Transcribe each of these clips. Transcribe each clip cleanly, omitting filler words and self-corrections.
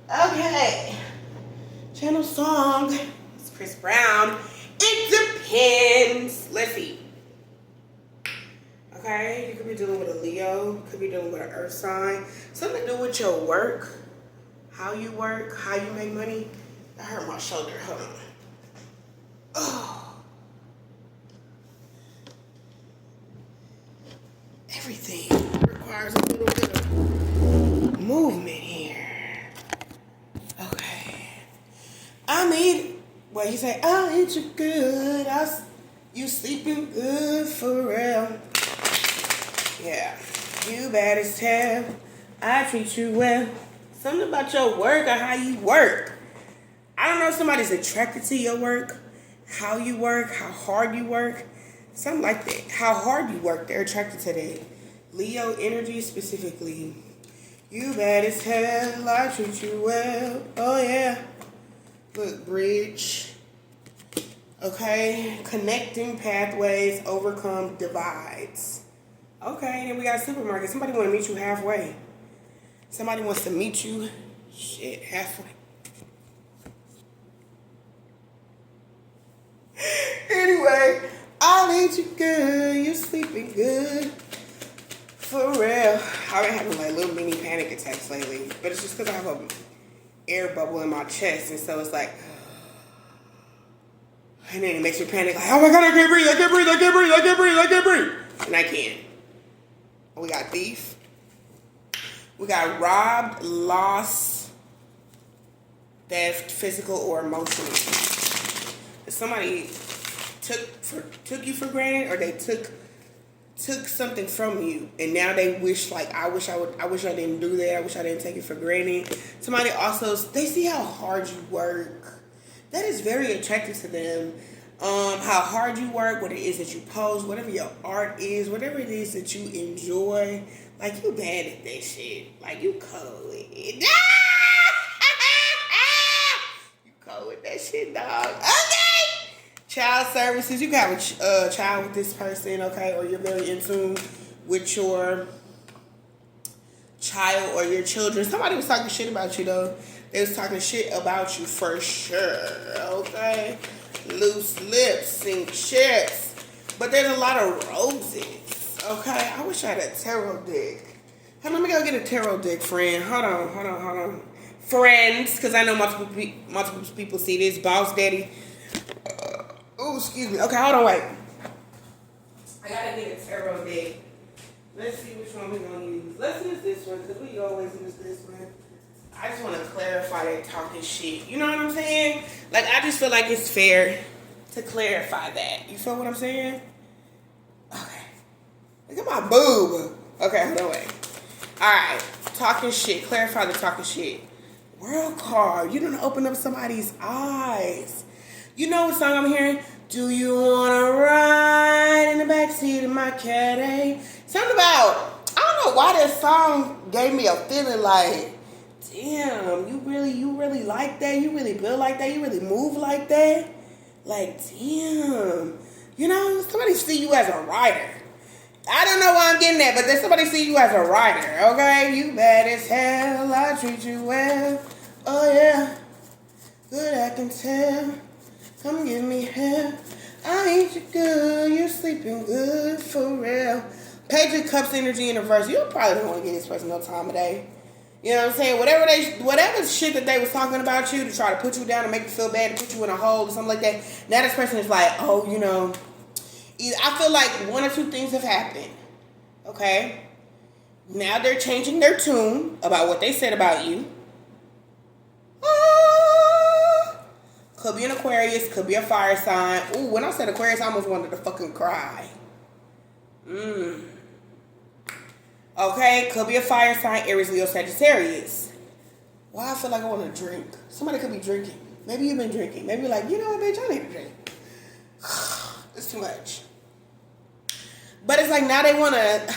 Okay. Channel song. It's Chris Brown. It depends. Let's see. Okay, you could be dealing with a Leo, could be dealing with an earth sign. Something to do with your work, how you work, how you make money. I hurt my shoulder. Hold on. Oh. Everything requires a little bit of movement here. Okay. I mean, what he say? I'll eat you good. You sleeping good for real. Yeah. You bad as hell. I treat you well. Something about your work or how you work. I don't know if somebody's attracted to your work, how you work, how hard you work. Something like that. How hard you work, they're attracted to that. Leo energy specifically. You bad as hell, I treat you well. Oh yeah. Look, bridge. Okay. Connecting pathways, overcome divides. Okay, then we got a supermarket. Somebody want to meet you halfway. Somebody wants to meet you, halfway. Anyway, I'll eat you good. You sleeping good. For real. I've been having like little mini panic attacks lately. But it's just because I have an air bubble in my chest. And so it's like, and then it makes me panic. Like, oh my God, I can't breathe. I can't breathe. I can't breathe. I can't breathe. I can't breathe. And I can. We got thief. We got robbed, lost, theft, physical or emotional. Somebody took you for granted, or they took something from you, and now they wish like I wish I didn't do that. I wish I didn't take it for granted. Somebody also, they see how hard you work. That is very attractive to them. How hard you work, what it is that you post, whatever your art is, whatever it is that you enjoy. Like, you bad at that shit. Like, you cold with it. You cold with that shit, dog. Okay. Child services. You can have a child with this person, okay? Or you're very in tune with your child or your children. Somebody was talking shit about you, though. They was talking shit about you for sure, okay? Loose lips, sink ships. But there's a lot of roses, okay? I wish I had a tarot deck. Hey, let me go get a tarot deck, friend. Hold on. Friends, because I know multiple people see this. Boss Daddy. Oh, excuse me. Okay, hold on, wait. I gotta get a tarot deck. Let's see which one we're gonna use. Let's use this one, because we always use this one. I just want to clarify that talking shit. You know what I'm saying? Like, I just feel like it's fair to clarify that. You feel what I'm saying? Okay. Look at my boob. Okay, hold on, wait. Alright. Talking shit. Clarify the talking shit. World card. You done open up somebody's eyes. You know what song I'm hearing? Do you want to ride in the backseat of my Caddy? Something about, I don't know why that song gave me a feeling like, damn, you really like that? You really build like that? You really move like that? Like, damn. You know, somebody see you as a writer. I don't know why I'm getting that, but then somebody see you as a writer, okay? You bad as hell, I treat you well. Oh, yeah. Good, I can tell. Come give me hell. I ain't you good, you're sleeping good for real. Page of Cups energy in reverse. You probably don't want to give this person no time of day. You know what I'm saying? Whatever shit that they was talking about you to try to put you down and make you feel bad, to put you in a hole or something like that. Now this person is like, oh, you know, I feel like one or two things have happened. Okay? Now they're changing their tune about what they said about you. Could be an Aquarius, could be a fire sign. Ooh, when I said Aquarius, I almost wanted to fucking cry. Okay, could be a fire sign, Aries, Leo, Sagittarius. Why I feel like I want to drink. Somebody could be drinking. Maybe you've been drinking. Maybe you're like, you know what, bitch, I need to drink. It's too much. But it's like now they want to,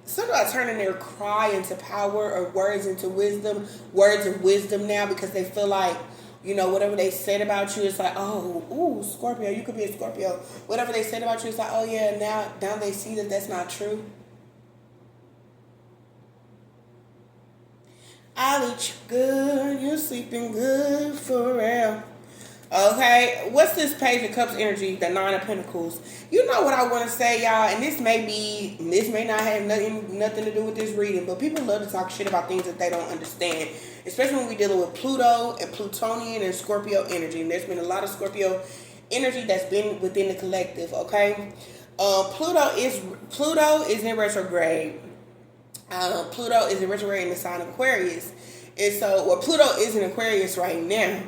something about turning their cry into power or words into wisdom, words of wisdom now, because they feel like, you know, whatever they said about you, it's like, oh, ooh, Scorpio, you could be a Scorpio. Whatever they said about you, it's like, oh yeah, now they see that that's not true. I'll eat you good. You're sleeping good for real. Okay, what's this Page of Cups energy? The Nine of Pentacles. You know what I want to say, y'all, and this may not have nothing to do with this reading, but people love to talk shit about things that they don't understand, especially when we're dealing with Pluto and Plutonian and Scorpio energy. And there's been a lot of Scorpio energy that's been within the collective. Okay, Pluto is in retrograde. Pluto is in retrograde in the sign of Aquarius, and so Pluto is in Aquarius right now.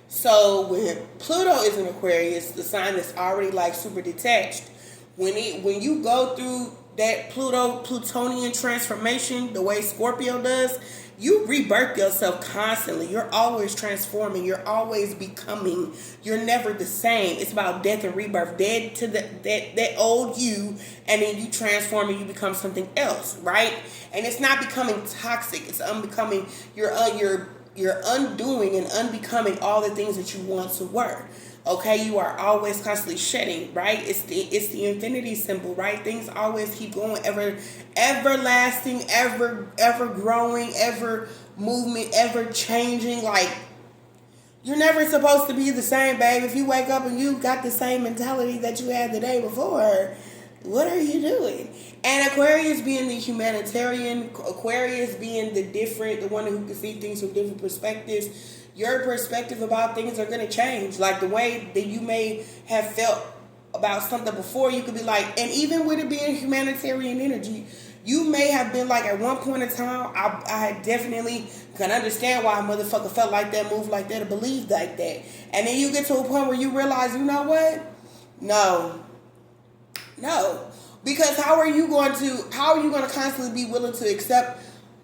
So when Pluto is in Aquarius, the sign that's already like super detached, when you go through that Plutonian transformation, the way Scorpio does, you rebirth yourself constantly. You're always transforming. You're always becoming. You're never the same. It's about death and rebirth. Dead to that old you, and then you transform and you become something else, right? And it's not becoming toxic. It's unbecoming. You're undoing and unbecoming all the things that you once were. Okay, you are always constantly shedding, right? It's the infinity symbol, right? Things always keep going, everlasting, ever growing, ever movement, ever changing. Like, you're never supposed to be the same, babe. If you wake up and you got the same mentality that you had the day before, what are you doing? And Aquarius being the humanitarian, Aquarius being the one who can see things from different perspectives, your perspective about things are going to change. Like the way that you may have felt about something before, you could be like, and even with it being humanitarian energy, you may have been like, at one point in time, I definitely can understand why a motherfucker felt like that, moved like that, or believed like that. And then you get to a point where you realize, you know what? No. Because how are you going to constantly be willing to accept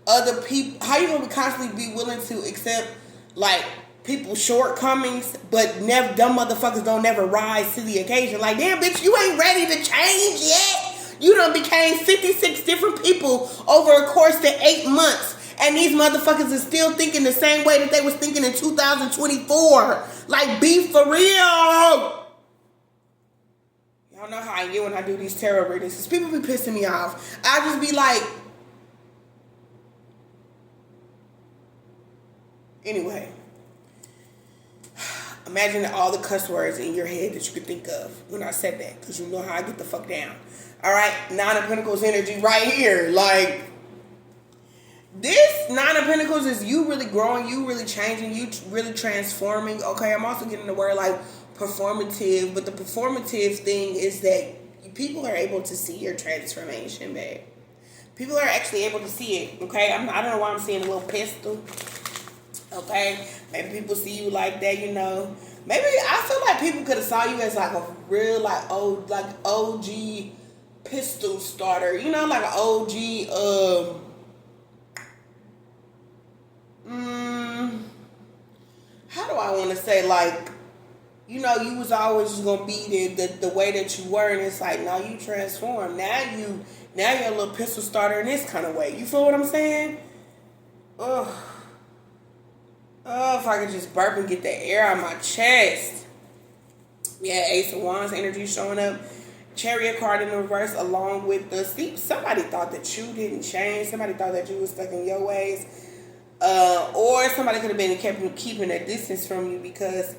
other people? How are you going to constantly be willing to accept, like, people's shortcomings, but dumb motherfuckers don't never rise to the occasion? Like, damn, bitch, you ain't ready to change yet. You done became 56 different people over a course of 8 months. And these motherfuckers are still thinking the same way that they was thinking in 2024. Like, be for real. Y'all know how I get when I do these tarot readings, because people be pissing me off. I just be like, anyway, imagine all the cuss words in your head that you could think of when I said that, because you know how I get the fuck down. All right, Nine of Pentacles energy right here. Like, this Nine of Pentacles is you really growing, you really changing, you really transforming. Okay, I'm also getting the word like performative, but the performative thing is that people are able to see your transformation, babe. People are actually able to see it. Okay, I don't know why I'm seeing a little pistol. Okay, maybe people see you like that, you know. Maybe I feel like people could have saw you as like a real like OG pistol starter, you know, like an OG how do I want to say, like, you know, you was always just gonna be the way that you were, and it's like, now you transform. Now you're a little pistol starter in this kind of way. You feel what I'm saying? Oh, if I could just burp and get the air out of my chest. Yeah, Ace of Wands energy showing up. Chariot card in the reverse, along with the sleep. Somebody thought that you didn't change. Somebody thought that you was stuck in your ways. Or somebody could have been keeping a distance from you, because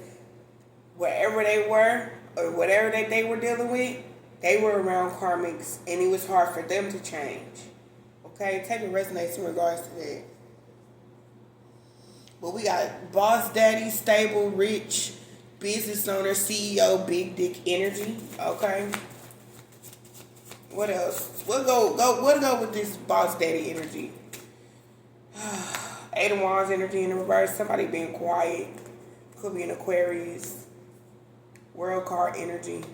wherever they were or whatever that they were dealing with, they were around karmics, and it was hard for them to change. Okay, take a resonates in regards to that. But we got boss daddy, stable, rich, business owner, CEO, big dick energy. Okay. What else? We'll go with this boss daddy energy. Eight of Wands energy in the reverse. Somebody being quiet. Could be an Aquarius. World card energy.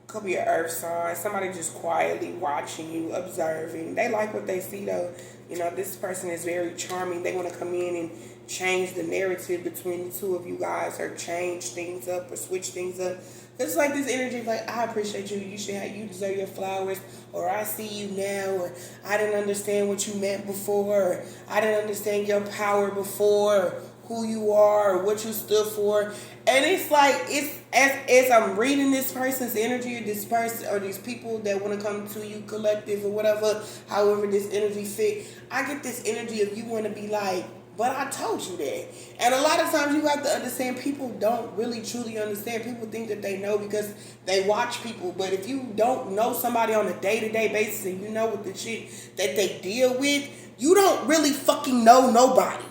Could be an earth sign. Somebody just quietly watching you, observing. They like what they see, though. You know, this person is very charming. They want to come in and change the narrative between the two of you guys, or change things up, or switch things up. It's like this energy, like, I appreciate you. You deserve your flowers, or I see you now, or I didn't understand what you meant before, or I didn't understand your power before, or who you are, or what you stood for. And it's like, it's as I'm reading this person's energy, or this person, or these people that want to come to you, collective or whatever, however this energy fit, I get this energy of you want to be like, But I told you that. And a lot of times you have to understand people don't really truly understand. People think that they know because they watch people. But if you don't know somebody on a day-to-day basis and you know what the shit that they deal with, you don't really fucking know nobody.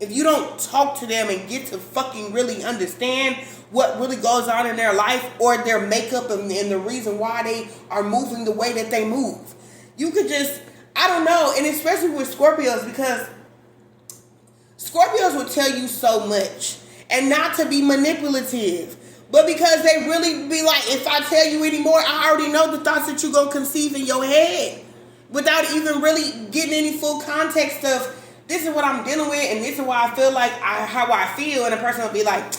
If you don't talk to them and get to fucking really understand what really goes on in their life or their makeup and the reason why they are moving the way that they move. You could just, I don't know, and especially with Scorpios, because Scorpios will tell you so much, and not to be manipulative, but because they really be like, if I tell you anymore, I already know the thoughts that you're going to conceive in your head without even really getting any full context of, this is what I'm dealing with, and this is why I feel like how I feel, and the person will be like,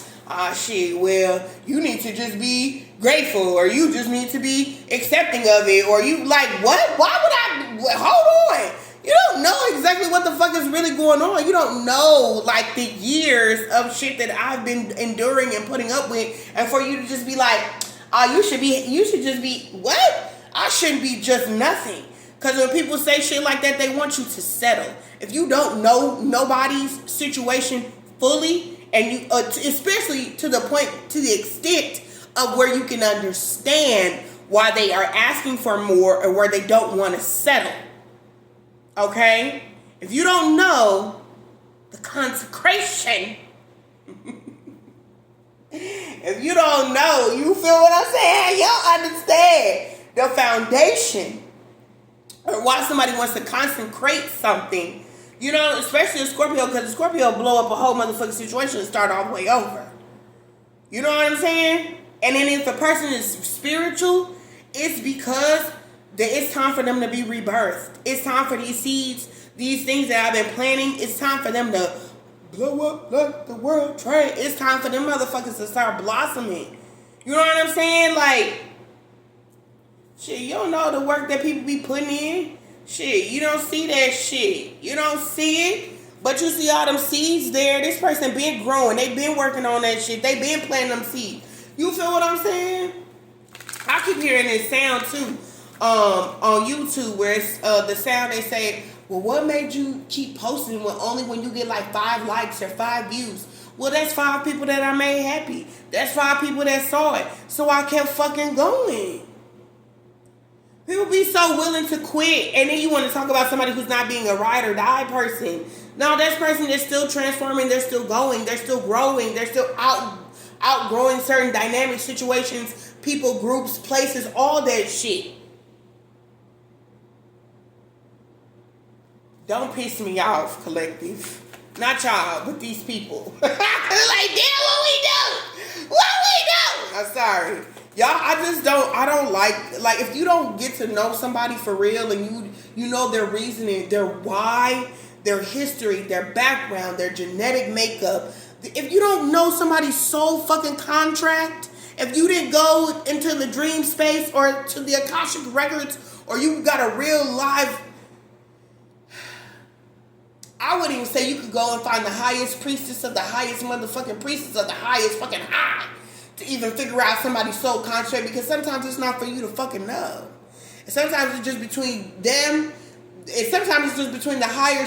shit, well, you need to just be grateful, or you just need to be accepting of it, or you like, what? Why would I, hold on. You don't know exactly what the fuck is really going on. You don't know, like, the years of shit that I've been enduring and putting up with. And for you to just be like, you should just be, what? I shouldn't be just nothing. Because when people say shit like that, they want you to settle. If you don't know nobody's situation fully, and you, especially to the point, to the extent of where you can understand why they are asking for more or where they don't want to settle. Okay? If you don't know the consecration, if you don't know, you feel what I'm saying? Y'all understand the foundation or why somebody wants to consecrate something, you know, especially a Scorpio, because a Scorpio blow up a whole motherfucking situation and start all the way over. You know what I'm saying? And then if a person is spiritual, it's because it's time for them to be rebirthed. It's time for these seeds, these things that I've been planting. It's time for them to blow up like the world trade. It's time for them motherfuckers to start blossoming. You know what I'm saying? Like, shit, you don't know the work that people be putting in. Shit, you don't see that shit. You don't see it, but you see all them seeds there. This person been growing. They been working on that shit. They been planting them seeds. You feel what I'm saying? I keep hearing this sound too. On YouTube, where it's the sound, they say, well, what made you keep posting when you get like 5 likes or 5 views? Well, that's 5 people that I made happy. That's 5 people that saw it. So I kept fucking going. People be so willing to quit, and then you want to talk about somebody who's not being a ride or die person. No, that person is still transforming. They're still going. They're still growing. They're still outgrowing certain dynamic situations, people, groups, places, all that shit. Don't piss me off, collective. Not y'all, but these people. Like, damn, what we do? What we do? I'm sorry. Y'all, I don't like, if you don't get to know somebody for real and you know their reasoning, their why, their history, their background, their genetic makeup, if you don't know somebody's soul fucking contract, if you didn't go into the dream space or to the Akashic records, or you got a real live, I wouldn't even say you could go and find the highest priestess of the highest motherfucking priestess of the highest fucking high to even figure out somebody's soul contract, because sometimes it's not for you to fucking know. And sometimes it's just between them, and sometimes it's just between their higher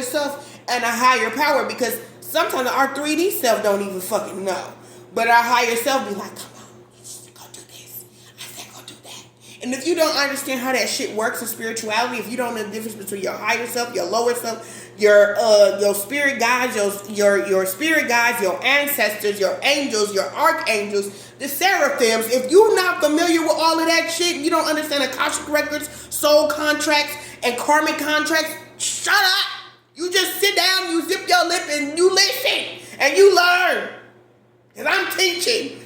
self and a higher power, because sometimes our 3D self don't even fucking know. But our higher self be like, come on, you just go do this. I said go do that. And if you don't understand how that shit works in spirituality, if you don't know the difference between your higher self, your lower self, your spirit guides, your spirit guides, your ancestors, your angels, your archangels, the seraphims, if you're not familiar with all of that shit, you don't understand Akashic records, soul contracts, and karmic contracts, shut up. You just sit down, you zip your lip, and you listen, and you learn. Because I'm teaching.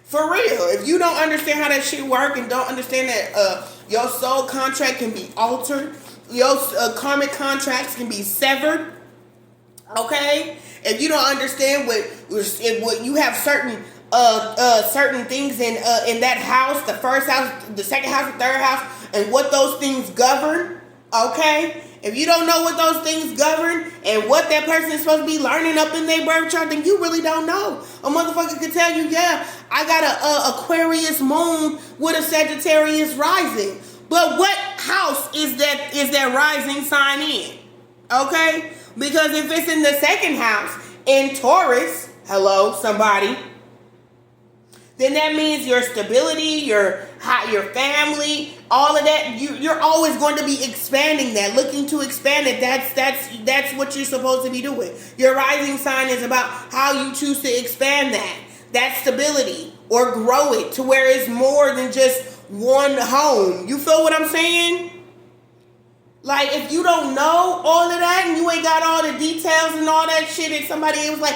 For real. If you don't understand how that shit work and don't understand that your soul contract can be altered, your karmic contracts can be severed, okay? If you don't understand what you have certain things in that house, the first house, the second house, the third house, and what those things govern, okay? If you don't know what those things govern and what that person is supposed to be learning up in their birth chart, then you really don't know. A motherfucker could tell you, yeah, I got a Aquarius moon with a Sagittarius rising. But what house is that rising sign in? Okay? Because if it's in the second house, in Taurus, hello, somebody, then that means your stability, your family, all of that, you're always going to be expanding that, looking to expand it. That's what you're supposed to be doing. Your rising sign is about how you choose to expand that stability, or grow it to where it's more than just one home. You feel what I'm saying? Like, if you don't know all of that and you ain't got all the details and all that shit, and somebody was like,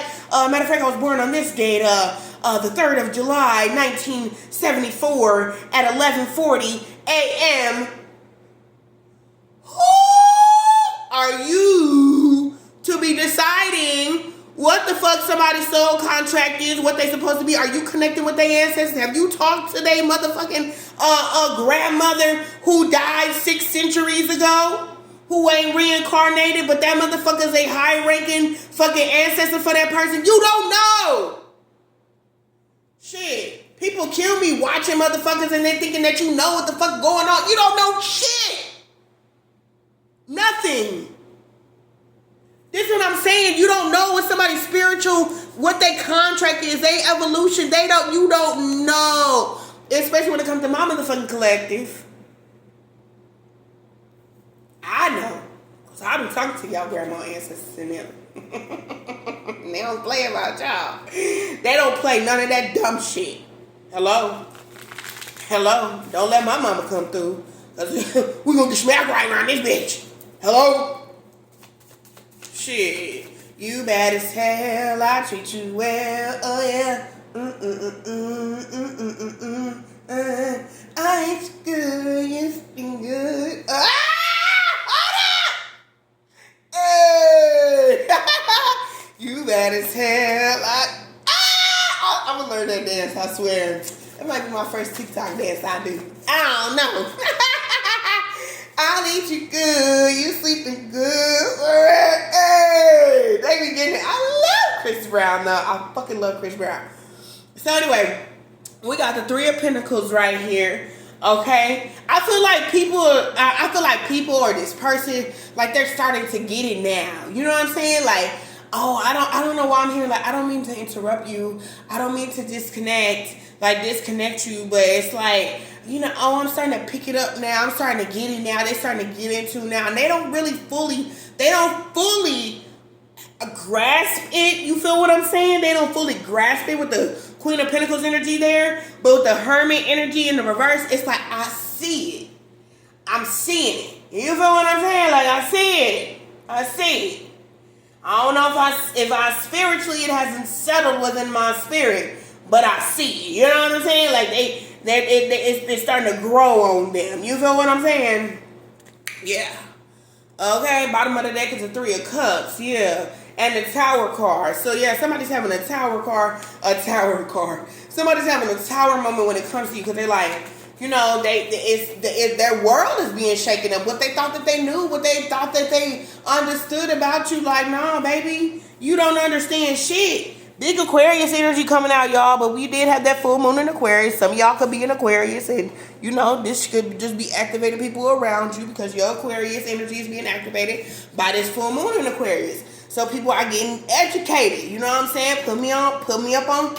matter of fact, I was born on this date, the 3rd of July, 1974 at 11:40 a.m. Who are you to be deciding what the fuck somebody's soul contract is, what they supposed to be? Are you connected with their ancestors? Have you talked to their motherfucking grandmother who died 6 centuries ago? Who ain't reincarnated, but that motherfucker's a high-ranking fucking ancestor for that person? You don't know! Shit. People kill me watching motherfuckers and they thinking that you know what the fuck going on. You don't know shit! Nothing. This is what I'm saying. You don't know what somebody's spiritual, what their contract is, their evolution. You don't know. Especially when it comes to my motherfucking collective. I know. Because I've been talking to y'all grandma ancestors and them. They don't play about y'all. They don't play none of that dumb shit. Hello? Don't let my mama come through. Cause we gonna get smacked right around this bitch. Hello? Shit, you bad as hell. I treat you well. Oh yeah. I ain't good. You've been good. Hold up. Hey. You bad as hell. I'm gonna learn that dance. I swear. It might be my first TikTok dance I do. I don't know. I'll eat you good. You sleeping good. Hey, they be getting it. I love Chris Brown, though. I fucking love Chris Brown. So anyway, we got the 3 of Pentacles right here. Okay, I feel like people or this person, like, they're starting to get it now. You know what I'm saying? Like, oh, I don't know why I'm here. Like, I don't mean to interrupt you. I don't mean to disconnect you, but it's like, you know, oh, I'm starting to pick it up now. I'm starting to get it now. They're starting to get into now. And they don't fully grasp it. You feel what I'm saying? They don't fully grasp it with the Queen of Pentacles energy there. But with the Hermit energy in the reverse, it's like, I see it. I'm seeing it. You feel what I'm saying? Like, I see it. I don't know if I spiritually, it hasn't settled within my spirit, but I see it. You know what I'm saying? Like, it's starting to grow on them. You feel what I'm saying? Yeah. Okay, bottom of the deck is a 3 of Cups. Yeah. And the Tower card. So, yeah, somebody's having a tower card. Somebody's having a tower moment when it comes to you, because they're like, you know, their world is being shaken up. What they thought that they knew, what they thought that they understood about you. Like, nah, baby, you don't understand shit. Big Aquarius energy coming out, y'all. But we did have that full moon in Aquarius. Some of y'all could be in Aquarius. And, you know, this could just be activating people around you, because your Aquarius energy is being activated by this full moon in Aquarius. So people are getting educated. You know what I'm saying? Put me up on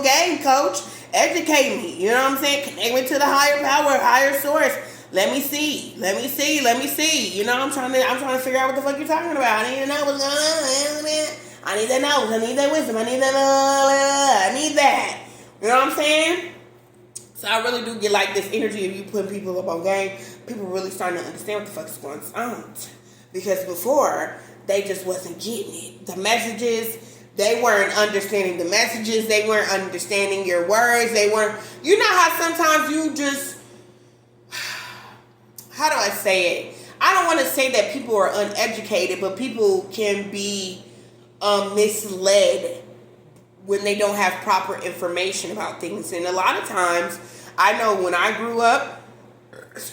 game, coach. Educate me. You know what I'm saying? Connect me to the higher power, higher source. Let me see. You know, I'm trying to figure out what the fuck you're talking about. I need to know what's going on. I need that knowledge. I need that wisdom. I need that. You know what I'm saying? So I really do get like this energy of you putting people up on game. People really starting to understand what the fuck is going on. Because before, they just wasn't getting it. The messages, they weren't understanding the messages. They weren't understanding your words. They weren't, you know how sometimes you just, how do I say it? I don't want to say that people are uneducated, but people can be misled when they don't have proper information about things. And a lot of times, I know when I grew up,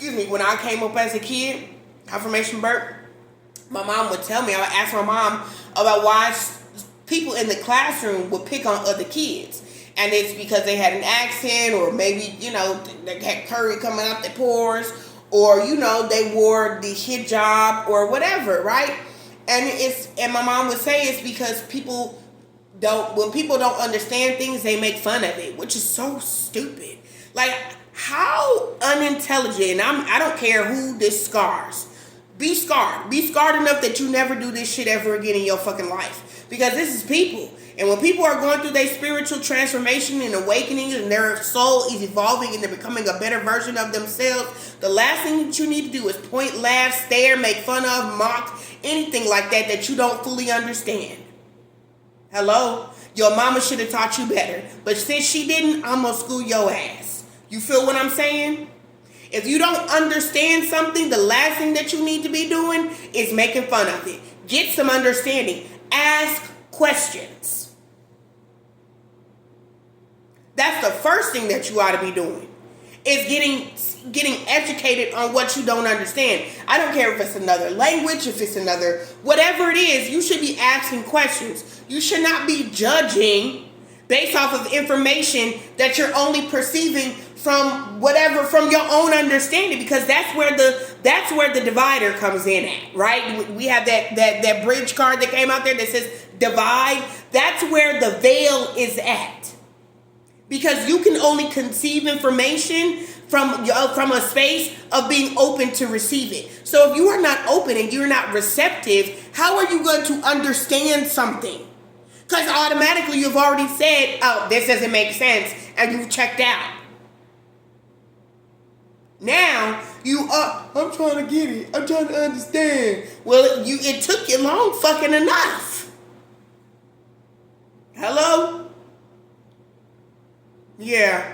when I came up as a kid, confirmation birth, my mom would tell me, I would ask my mom about why people in the classroom would pick on other kids. And it's because they had an accent, or maybe, you know, they had curry coming out their pores, or they wore the hijab or whatever, right? And my mom would say it's because when people don't understand things, they make fun of it, which is so stupid. Like, how unintelligent. I don't care who this scars. Be scarred. Be scarred enough that you never do this shit ever again in your fucking life. Because this is people. And when people are going through their spiritual transformation and awakening, and their soul is evolving and they're becoming a better version of themselves, the last thing that you need to do is point, laugh, stare, make fun of, mock, anything like that you don't fully understand. Hello? Your mama should have taught you better. But since she didn't, I'm going to school your ass. You feel what I'm saying? If you don't understand something, the last thing that you need to be doing is making fun of it. Get some understanding. Ask questions. That's the first thing that you ought to be doing. Is getting educated on what you don't understand. I don't care if it's another language, if it's another, whatever it is, you should be asking questions. You should not be judging based off of information that you're only perceiving from your own understanding, because that's where the divider comes in at, right? We have that bridge card that came out there that says divide. That's where the veil is at. Because you can only conceive information from a space of being open to receive it. So if you are not open and you're not receptive, how are you going to understand something? Because automatically you've already said, oh, this doesn't make sense, and you've checked out. Now, I'm trying to get it. I'm trying to understand. Well, it took you long fucking enough. Hello? Yeah.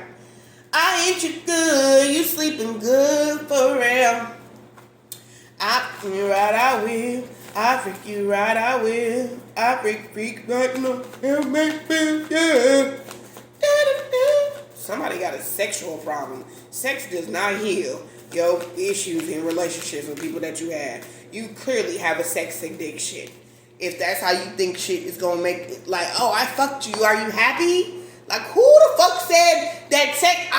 I ain't you good. You sleeping good for real. I freak you right, I will. I freak you right, I will. I freak right now. Yeah. Somebody got a sexual problem. Sex does not heal your issues in relationships with people that you have. You clearly have a sex addiction. If that's how you think shit is gonna make it, like, oh, I fucked you. Are you happy? Like, who the fuck said that sex?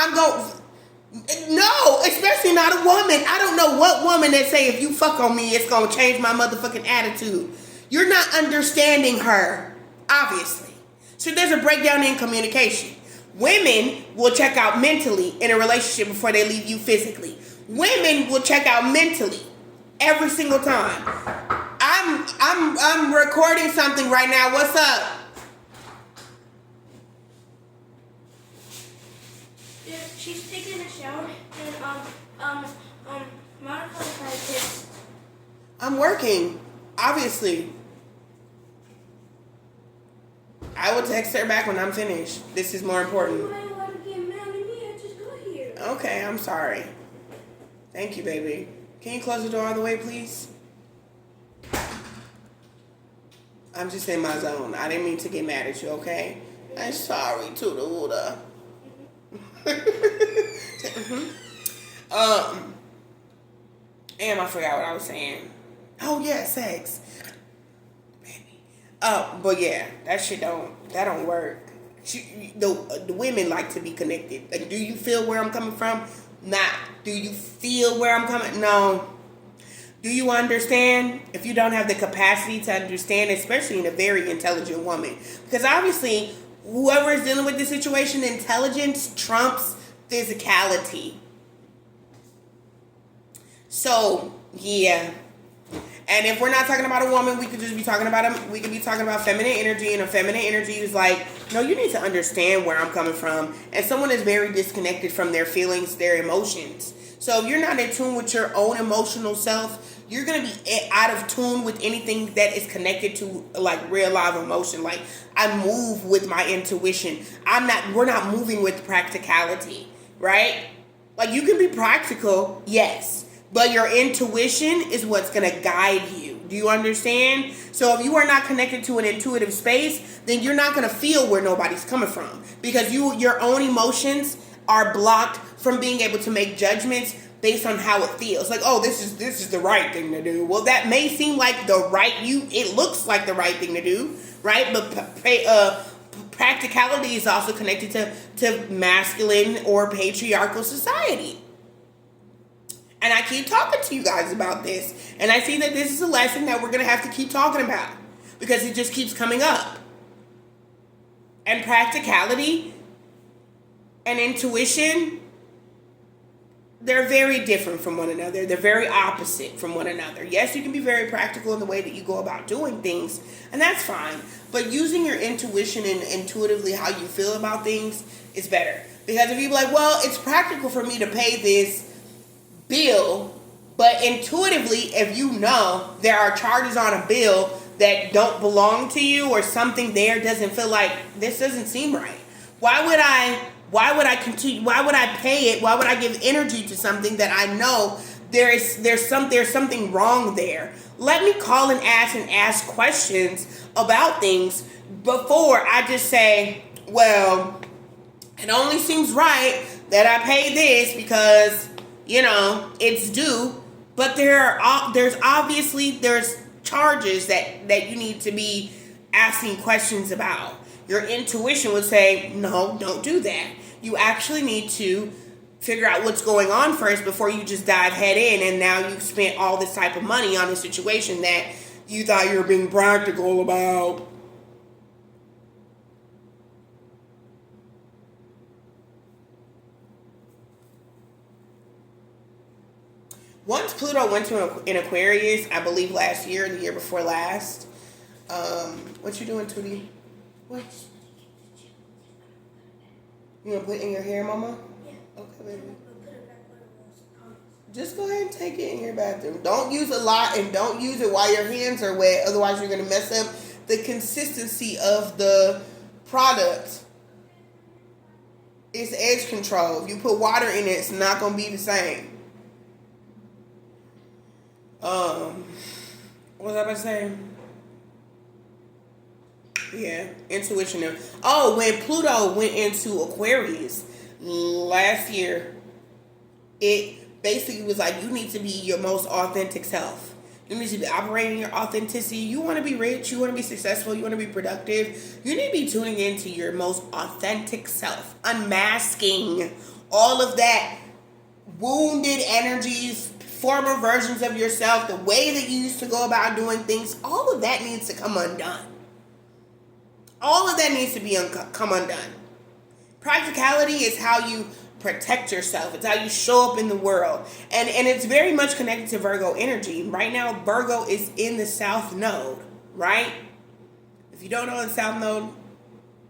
No, especially not a woman. I don't know what woman that say if you fuck on me, it's gonna change my motherfucking attitude. You're not understanding her, obviously. So there's a breakdown in communication. Women will check out mentally in a relationship before they leave you physically. Women will check out mentally every single time. I'm recording something right now. What's up? She's taking a shower and Monica's trying to kiss. I'm working, obviously. I will text her back when I'm finished. This is more important. You ain't allowed to get mad at me. I just got here. Okay, I'm sorry. Thank you, baby. Can you close the door all the way, please? I'm just in my zone. I didn't mean to get mad at you, okay? I'm sorry to the water. And I forgot what I was saying. Oh yeah, sex. Baby. But yeah, that don't work. The women like to be connected. Like, do you feel where I'm coming from? Not. Do you feel where I'm coming? No. Do you understand? If you don't have the capacity to understand, especially in a very intelligent woman, because obviously whoever is dealing with the situation, intelligence trumps physicality. So yeah. And if we're not talking about a woman, we could just be talking about feminine energy, and a feminine energy is like, no, you need to understand where I'm coming from. And someone is very disconnected from their feelings, their emotions. So if you're not in tune with your own emotional self, you're going to be out of tune with anything that is connected to like real live emotion. Like, I move with my intuition. We're not moving with practicality, right? Like, you can be practical, yes. But your intuition is what's going to guide you. Do you understand? So if you are not connected to an intuitive space, then you're not going to feel where nobody's coming from. Because your own emotions are blocked from being able to make judgments based on how it feels. Like, oh, this is the right thing to do. Well, that may seem like it looks like the right thing to do, right? But practicality is also connected to masculine or patriarchal society. And I keep talking to you guys about this. And I see that this is a lesson that we're going to have to keep talking about because it just keeps coming up. And practicality and intuition, they're very different from one another. They're very opposite from one another. Yes, you can be very practical in the way that you go about doing things, and that's fine. But using your intuition and intuitively how you feel about things is better. Because if you're like, well, it's practical for me to pay this bill, but intuitively, if you know there are charges on a bill that don't belong to you or something there doesn't feel like this doesn't seem right, why would I continue? Why would I pay it? Why would I give energy to something that I know there's something wrong there? Let me call and ask questions about things before I just say, well, it only seems right that I pay this because, it's due. But there's charges that you need to be asking questions about. Your intuition would say, no, don't do that. You actually need to figure out what's going on first before you just dive head in, and now you've spent all this type of money on a situation that you thought you were being practical about. Once Pluto went to an Aquarius, I believe last year, the year before last. What you doing, Tootie? What? You gonna put it in your hair, Mama? Yeah. Okay, baby. Just go ahead and take it in your bathroom. Don't use a lot and don't use it while your hands are wet. Otherwise, you're gonna mess up the consistency of the product. It's edge control. If you put water in it, it's not gonna be the same. What was I about to say? Yeah, intuition. Oh, when Pluto went into Aquarius last year, it basically was like, you need to be your most authentic self. You need to be operating your authenticity. You want to be rich. You want to be successful. You want to be productive. You need to be tuning into your most authentic self. Unmasking all of that wounded energies, former versions of yourself, the way that you used to go about doing things. All of that needs to come undone. All of that needs to be come undone. Practicality is how you protect yourself. It's how you show up in the world. And it's very much connected to Virgo energy. Right now, Virgo is in the South Node, right? If you don't know what the South Node,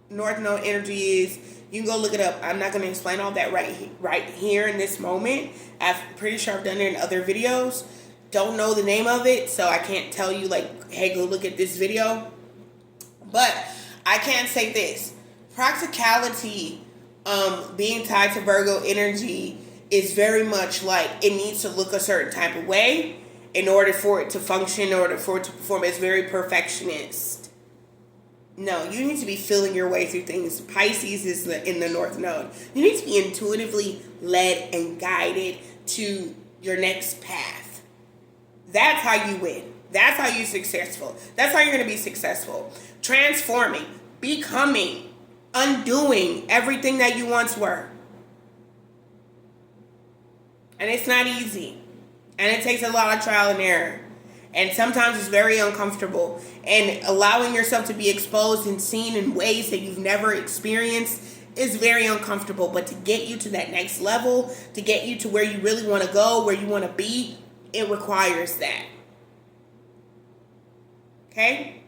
North Node energy is, you can go look it up. I'm not going to explain all that right here in this moment. I'm pretty sure I've done it in other videos. Don't know the name of it, so I can't tell you, like, hey, go look at this video. But I can say this. Practicality, being tied to Virgo energy, is very much like it needs to look a certain type of way in order for it to function, in order for it to perform. It's very perfectionist. No, you need to be feeling your way through things. Pisces is in the North Node. You need to be intuitively led and guided to your next path. That's how you win. That's how you're successful. That's how you're going to be successful. Transforming, becoming, undoing everything that you once were. And it's not easy. And it takes a lot of trial and error. And sometimes it's very uncomfortable. And allowing yourself to be exposed and seen in ways that you've never experienced is very uncomfortable. But to get you to that next level, to get you to where you really want to go, where you want to be, it requires that. Okay?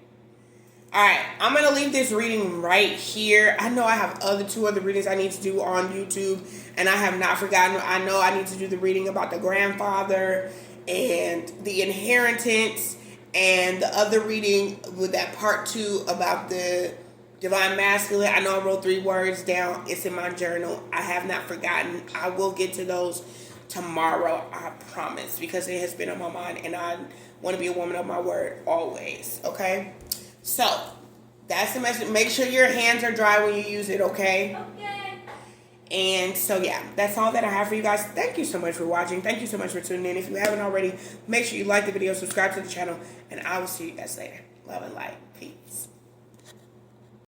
Alright, I'm going to leave this reading right here. I know I have two other readings I need to do on YouTube. And I have not forgotten. I know I need to do the reading about the grandfather and the inheritance, and the other reading with that part 2 about the divine masculine. I know I wrote 3 words down. It's in my journal. I have not forgotten. I will get to those tomorrow, I promise, because it has been on my mind, and I want to be a woman of my word always. Okay, so that's the message. Make sure your hands are dry when you use it. Okay. And so, yeah, that's all that I have for you guys. Thank you so much for watching. Thank you so much for tuning in. If you haven't already, make sure you like the video, subscribe to the channel, and I will see you guys later. Love and light. Peace.